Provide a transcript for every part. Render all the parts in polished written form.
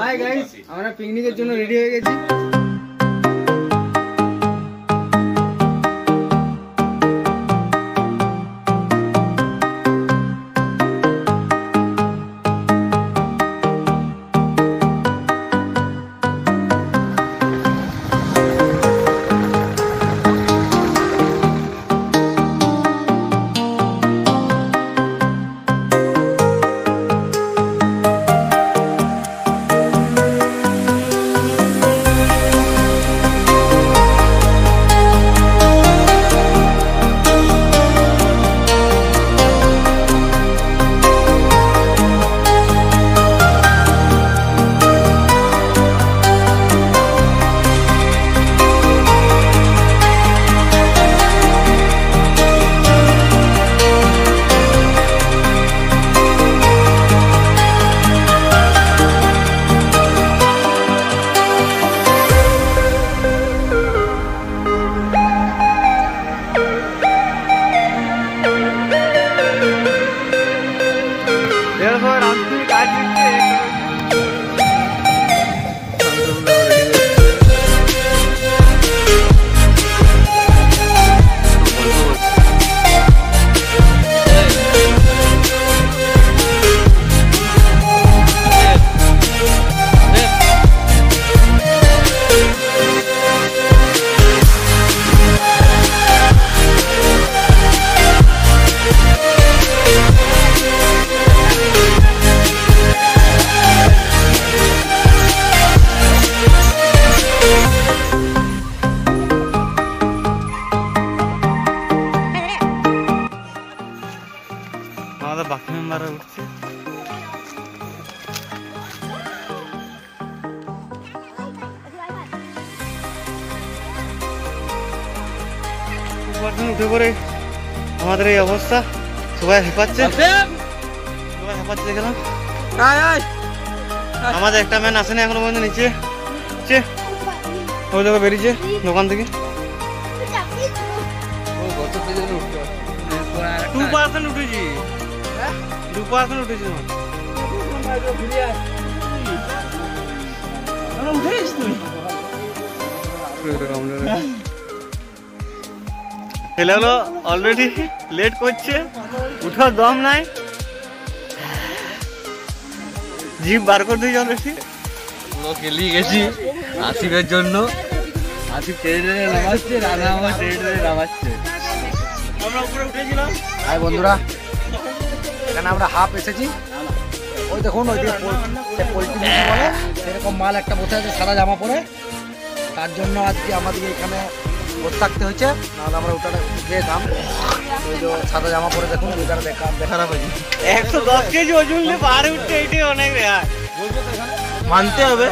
Hi guys, আমরা পিকনিকের জন্য রেডি হয়ে গেছি। বাকি মেম্বাররা উঠছে। উঠে পড়ে আমাদের এই অবস্থা, সবাই হেঁপাচ্ছে দেখলাম। আমাদের একটা ম্যান আসেনি এখনো পর্যন্ত, নিচে ওই লোক বেরিয়েছে দোকান থেকে। 2% উঠেছি, 2% উঠেছি। ছেলে হলো অলরেডি লেট করছে, উঠার দম নাই, জিভ বার করে দিয়েছি অলরেডি। পুরো গেলিয়ে গেছি আসিফের জন্য। আসিফ ট্রেনে নামাচ্ছে, রানা আমার ট্রেনে নামাচ্ছে। আমরা উপরে উঠেছিলাম। হাই বন্ধুরা, এখানে আমরা হাফ এসেছি। ওই দেখুন ওইদিকে পোল্ট্রি বলে সেরকম মাল একটা বসে আছে সাদা জামা পরে। তার জন্য আজকে আমাদের এখানে বসে থাকতে হচ্ছে, নাহলে আমরা ওটা যেতাম। ওই যে সাদা জামা পরে দেখুন ওইখানে দেখানো হয়েছে। 110 কেজি ওজন নিয়ে পাহাড়ে উঠতে এটাই অনেক রেয়ার, মানতে হবে।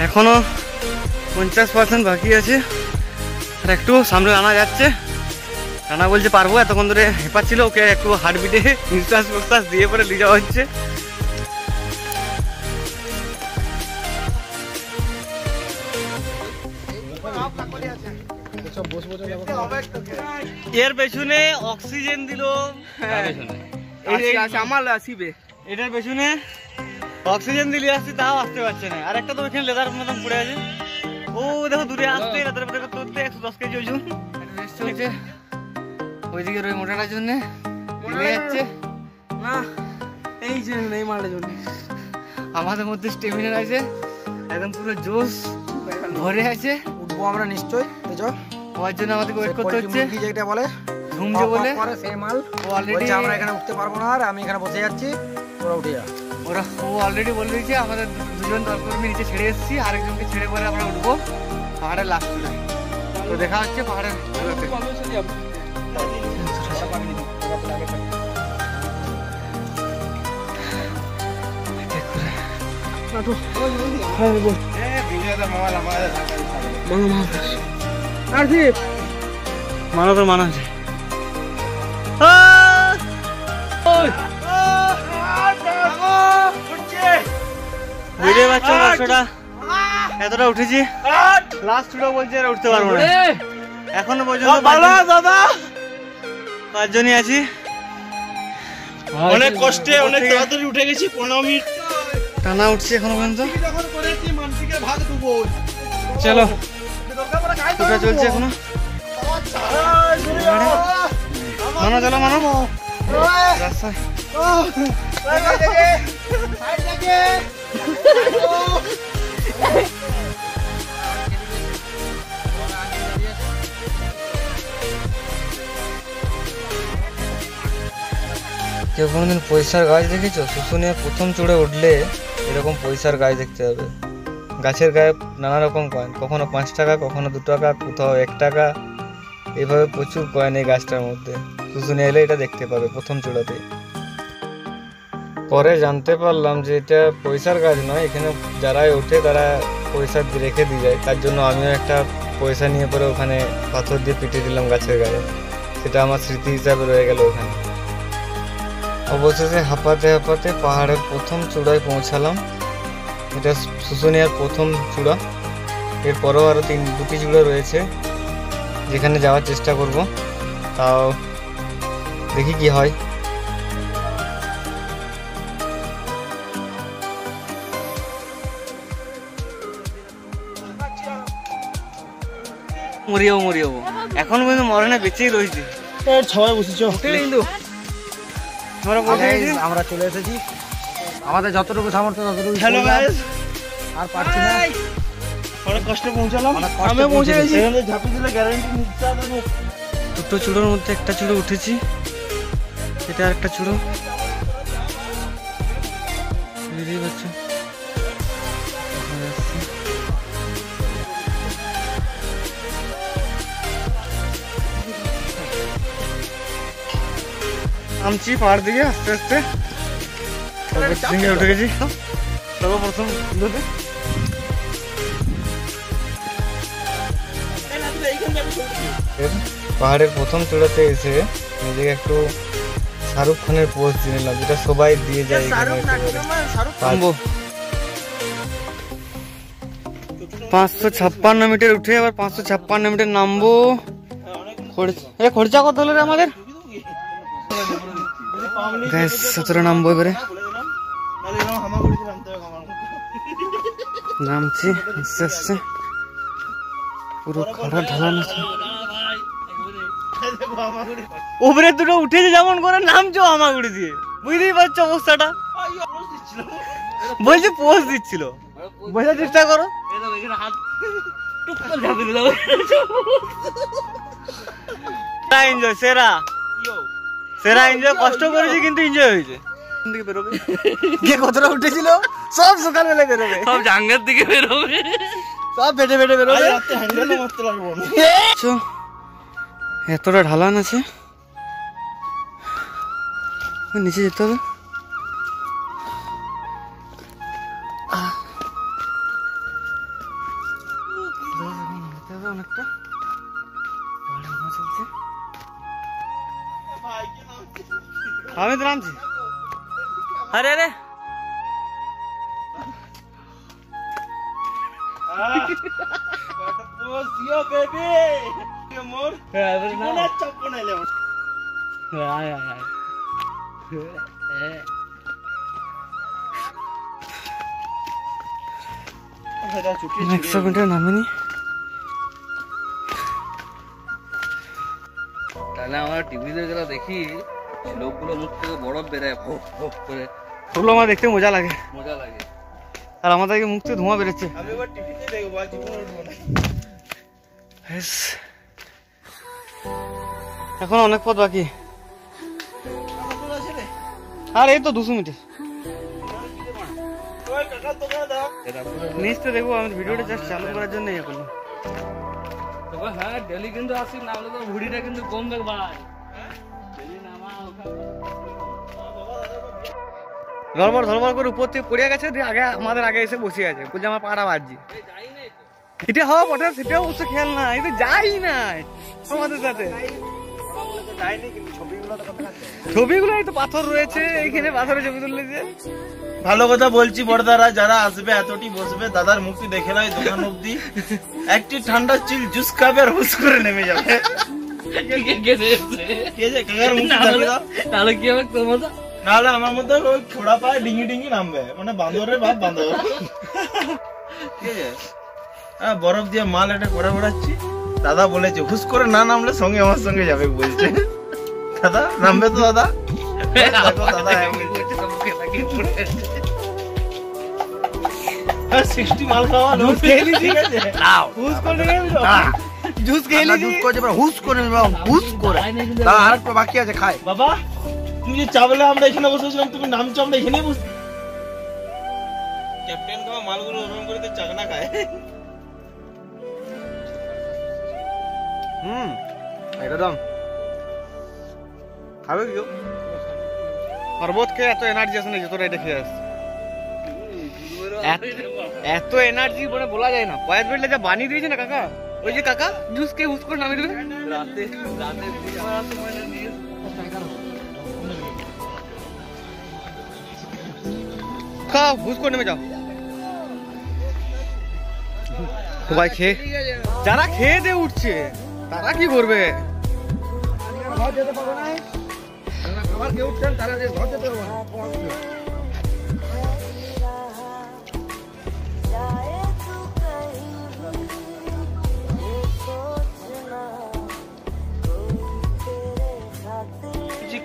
এখনো 50% বাকি আছে, আর একটু সামনে আনা যাচ্ছে। রানা বলছে পারবো, এতক্ষণ ধরে হেঁপাচ্ছিল, ওকে একটু হার্টবিটে নিঃশ্বাস প্রশ্বাস দিয়ে পরে নিয়ে যাওয়া হচ্ছে। এর পেছনে অক্সিজেন দিল, এটার পেছনে অক্সিজেন দিলে আসছি, তাও আসতে পারছে না। আর একটা তো ওইখানে লেদার মতন পড়ে আছে, ও দেখো দূরে আসতে, রাতের পরে তুলতে 110 কেজি ওজন চলছে। ওইদিকে ওই মোটাটার জন্য যাচ্ছে না, এই যে এই মালটার জন্য আমাদের মধ্যে স্টেমিনার আছে, একদম পুরো জোশ ভরে আছে। উঠবো আমরা নিশ্চয়ই, ওর জন্য আমাদের ওয়েট করতে হচ্ছে। যেটা বলে ঝুমজে বলে সেই মাল, ও অলরেডি আমরা এখানে উঠতে পারবো না, আর আমি এখানে বসে যাচ্ছি, ওরা উঠে যা। ও অলরেডি বলে দিয়েছে আমাদের দুজন দলকর্মী নিচে ছেড়ে এসেছি, আরেকজনকে ছেড়ে পরে আমরা উঠবো পাহাড়ের লাস্ট চূড়ায়। তো দেখা হচ্ছে পাহাড়ের মানা তোর মানা আছে। এতটা উঠেছি, লাস্ট চূড়া বলছে আর উঠতে পারবো না। এখনো পর্যন্ত 5 জনই আছি, অনেক কষ্টে অনেক তাড়াতাড়ি উঠে গেছি 15 মিনিট টানা উঠছি এখনো পর্যন্ত। যখন করেছি মানসিকের ভাগ দেবো। চলো ওটা চলছে এখনো। মানো চলো মানো রাস্তায়। কেউ কোনোদিন পয়সার গাছ দেখেছো? শুশুনিয়া প্রথম চূড়ে উঠলে এরকম পয়সার গাছ দেখতে হবে। গাছের গায়ে নানা রকম কয়েন, কখনো 5 টাকা, কখনো 2 টাকা, কোথাও 1 টাকা, এইভাবে প্রচুর কয়েন এই গাছটার মধ্যে। শুশুনিয়া এলে এটা দেখতে পাবে প্রথম চূড়াতে। পরে জানতে পারলাম যে এটা পয়সার গাছ নয়, এখানে যারাই ওঠে তারা পয়সা রেখে দিয়ে যায়। তার জন্য আমিও একটা পয়সা নিয়ে পরে ওখানে পাথর দিয়ে পিটিয়ে দিলাম গাছের গায়ে। সেটা আমার স্মৃতি হিসাবে রয়ে গেল ওখানে। অবশেষে হাঁপাতে হাঁপাতে পাহাড়ের প্রথম চূড়ায় পৌঁছালাম। এটা শুশুনিয়ার প্রথম চূড়া। এরপরেও আরও 2টি চূড়া রয়েছে যেখানে যাওয়ার চেষ্টা করব, তাও দেখি কি হয়। মরিয়াবো মরিয়াবো এখন পর্যন্ত মরণে বেঁচেই রয়েছে। সবাই বসেছ কিন্তু আমরা চলে এসেছি, আমাদের যতটুকু সামর্থ্য ততটুকু। হ্যালো গাইস, আর পারছি না, অনেক কষ্টে পৌঁছালাম। আমি পৌঁছে গেছি। এখানে ঝাঁপি দিলে গ্যারান্টি নিতে হবে। 2টো চূড়োর মধ্যে একটা চূড়ো উঠেছি, এটা আরেকটা চূড়ো। বুঝতেই পারছো নামছি পাহাড় দিকে আস্তে আস্তে। উঠে গেছি সর্বপ্রথম চূড়োতে। পাহাড়ের প্রথম চূড়াতে এসে নিজেকে একটু শাহরুখ খানের পোজ দিয়ে নিলাম, যেটা সবাই দিয়ে যায়। 556 মিটার উঠে আবার 556 মিটার নামবো। খরচা কত হলো রে আমাদের? 17 নামবো এবারে। নামছি আস্তে আস্তে, পুরো খাড়া ঢালান আছে। ওপরে 2টো উঠেছে যেমন করে নামছো হামাগুড়ি দিয়ে, বুঝতেই পারছো অবস্থাটা। বলছি পোজ দিচ্ছিল, বোঝার চেষ্টা করো। এনজয় সেরা সেরা এনজয়, কষ্ট করেছি কিন্তু এনজয় হয়েছে। বেরোবে কে কতটা উঠেছিল সব সকালবেলা বেরোবে, সব জাঙ্গার দিকে বেরোবে, সব বেটে বেটে বেরোবে। এতটা ঢালান আছে, নিচে যেতে হবে। অনেকটা আমি তো নামছি। আরে আরে নামিনি। তাহলে আমরা টিভিতে যেটা দেখি লোকগুলো মুখ থেকে বরফ বেরোয় ভোপ ভোপ করে, ওগুলো আমার দেখতে মজা লাগে। মজা লাগে। আর আমাদেরকে মুখ থেকে ধোঁয়া বেরোচ্ছে। এখন অনেক পথ বাকি, আর এই তো 200 মিটার। নিচে দেখবো, আমি ভিডিওটা জাস্ট চালু করার জন্য ইয়ে করলাম। হ্যাঁ ডেলি কিন্তু আসি, না হলে তো ভুড়িটা কিন্তু কমবে ভাই। ধরবর ধরবর করে উপর থেকে পড়ে গেছে, দিয়ে আগে আমাদের আগে এসে বসে আছে, বলছে আমার পাড়া বাজছে। এটা হওয়া বটে, সেটাও অবশ্য খেয়াল না, এটা যাই নাই আমাদের সাথে। ছবিগুলো এই তো পাথর রয়েছে, এইখানে পাথরে ছবি তুললেছে। ভালো কথা বলছি বড়দারা, যারা আসবে এতটি বসবে, দাদার মুক্তি দেখে নয় দোকান অব্দি একটি ঠান্ডা চিল জুস খাবে আর হুস করে নেমে যাবে। তাহলে কি হবে তোমার? নাহলে আমার মধ্যে ওই খোড়া পায়ে ডিঙি ডিঙি নামবে, মানে বান্দরের বাপ বান্দর। ঠিক আছে, বরফ দিয়ে মাল এটা করে বেড়াচ্ছি। দাদা বলেছে হুস করে না নামলে সঙ্গে আমার সঙ্গে যাবে বলছে। দাদা নামবে তো দাদা? দেখো দাদা 60 মাল খাওয়া জুস খেয়ে নিয়েছি। ঠিক আছে, হুস করে জুস খেয়ে আমরা নিয়েছি। জুস করে যাবো, হুস করে নেবো, হুস করে। তা আরেকটা বাকি আছে, খাই। বাবা তুমি যে চাবলে আমরা এখানে বসেছিলাম, তুমি নামছো আমরা এখানেই বস। ক্যাপ্টেন খাওয়া মালগুলো ওরকম করে তো চাকনা খায়। একদম খাবে কি? শরবত খেয়ে এত এনার্জি আসে না যতটা এটা খেয়ে আসছে। এত এনার্জি মানে বলা যায় না। পয়েস বেটলে যা বানিয়ে দিয়েছে না কাকা, ওই যে কাকা জুস কে হুস করে নামিয়ে দেবে। রাতে ঘুরে বেড়ার সময় না নিয়ে খাও, হুস করে নেমে যাও। সবাই খেয়ে, যারা খেয়ে দিয়ে উঠছে তারা কি করবে? ঘর যেতে পারবো না, খাবার খেয়ে উঠছেন তারা ঘর যেতে পারবো না।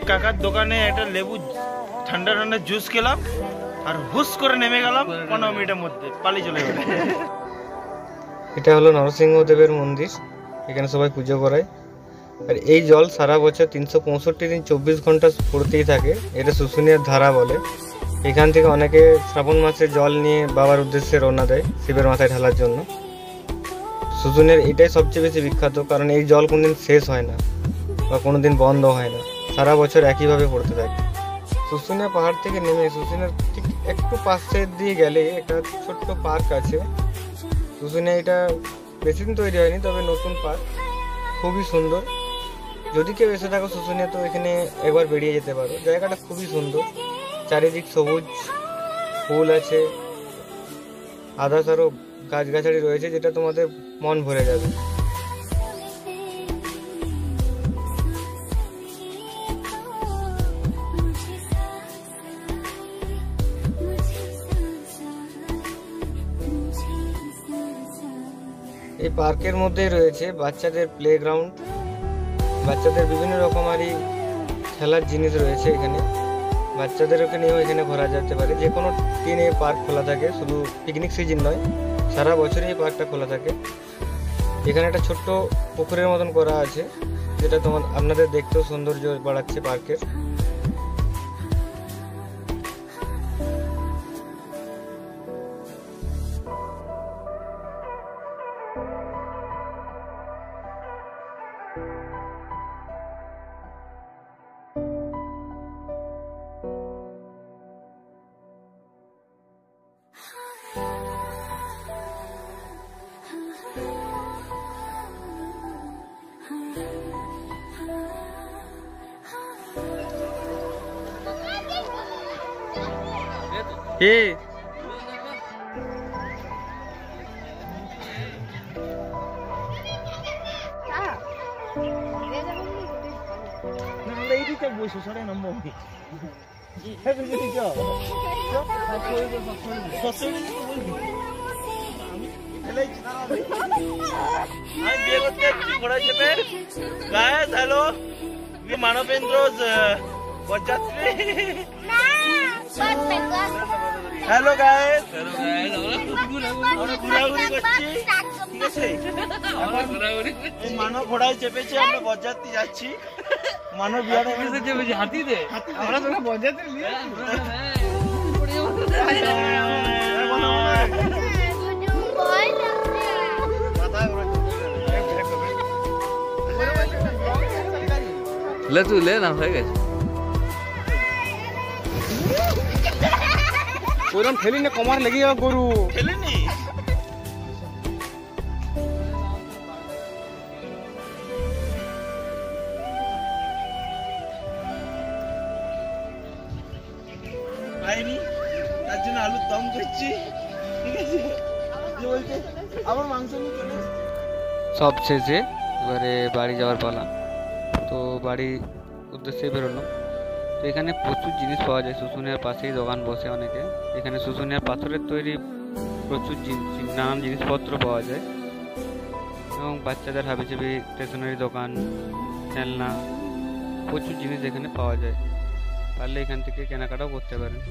কাকার দোকানে একটা লেবু ঠান্ডা ঠান্ডা জুস খেলাম আর হুস করে নেমে গেলাম 15 মিনিটের মধ্যে পালিয়ে চলে গেল। এটা হলো নরসিংহদেবের মন্দির, এখানে সবাই পুজো করায়। আর এই জল সারা বছর 365 দিন 24 ঘন্টা পড়তেই থাকে। এটা শুশুনিয়ার ধারা বলে। এখান থেকে অনেকে শ্রাবণ মাসে জল নিয়ে বাবার উদ্দেশ্যে রওনা দেয় শিবের মাথায় ঢালার জন্য। শুশুনিয়ার এটাই সবচেয়ে বেশি বিখ্যাত, কারণ এই জল কোনোদিন শেষ হয় না বা কোনোদিন বন্ধ হয় না, সারা বছর একইভাবে পড়তে থাকে। শুশুনিয়া পাহাড় থেকে নেমে শুশুনিয়ার ঠিক একটু পাশের দিয়ে গেলে একটা ছোট্ট পার্ক আছে। শুশুনিয়া এটা বেশি দিন তৈরি হয়নি, তবে নতুন পার্ক, খুবই সুন্দর। যদি কেউ এসে থাকো শুশুনিয়া তো এখানে একবার বেরিয়ে যেতে পারো। জায়গাটা খুবই সুন্দর, চারিদিক সবুজ, ফুল আছে, আদার্স আরও গাছগাছালি রয়েছে, যেটা তোমাদের মন ভরে যাবে। এই পার্কের মধ্যেই রয়েছে বাচ্চাদের প্লেগ্রাউন্ড, বাচ্চাদের বিভিন্ন রকমারি খেলার জিনিস রয়েছে এখানে। বাচ্চাদেরকে নিয়েও এখানে ঘোরা যেতে পারে। যে কোনো দিনে পার্ক খোলা থাকে, শুধু পিকনিক সিজন নয়, সারা বছরই এই পার্কটা খোলা থাকে। এখানে একটা ছোট্ট পুকুরের মতন করা আছে, যেটা আপনাদের দেখতেও সৌন্দর্য বাড়াচ্ছে পার্কের। হ্যালো, মানবেন্দ্র বরযাত্রী। হ্যালো গাইস, আমরা ঘোরাঘুরি করছি, ঠিক আছে? এই মানব ঘোড়ায় চেপেছে, আমরা বরযাত্রী যাচ্ছি। মানব বিহারে চেপেছি হাতিতে, আমরা তোরা বরযাত্রী নিয়ে লে তুই লে না, হয়ে গেছে। ওরকম ফেলি না, কমার লেগে যাবে গরু। খেলেনি। পাইনি, তার জন্য আলুর দম করছি, ঠিক আছে? কি বলছে? আবার মাংস নিয়ে চলে এসেছে। সব শেষে এবারে বাড়ি যাওয়ার পালা। তো বাড়ির উদ্দেশ্যে বেরোলাম। তো এখানে প্রচুর জিনিস পাওয়া যায়, শুশুনিয়ার পাশেই দোকান বসে অনেকে। এখানে শুশুনিয়ার পাথরের তৈরি প্রচুর নানান জিনিসপত্র পাওয়া যায়, এবং বাচ্চাদের হাবিজাবি স্টেশনারি দোকান, খেলনা, প্রচুর জিনিস এখানে পাওয়া যায়। পারলে এখান থেকে কেনাকাটাও করতে পারেন।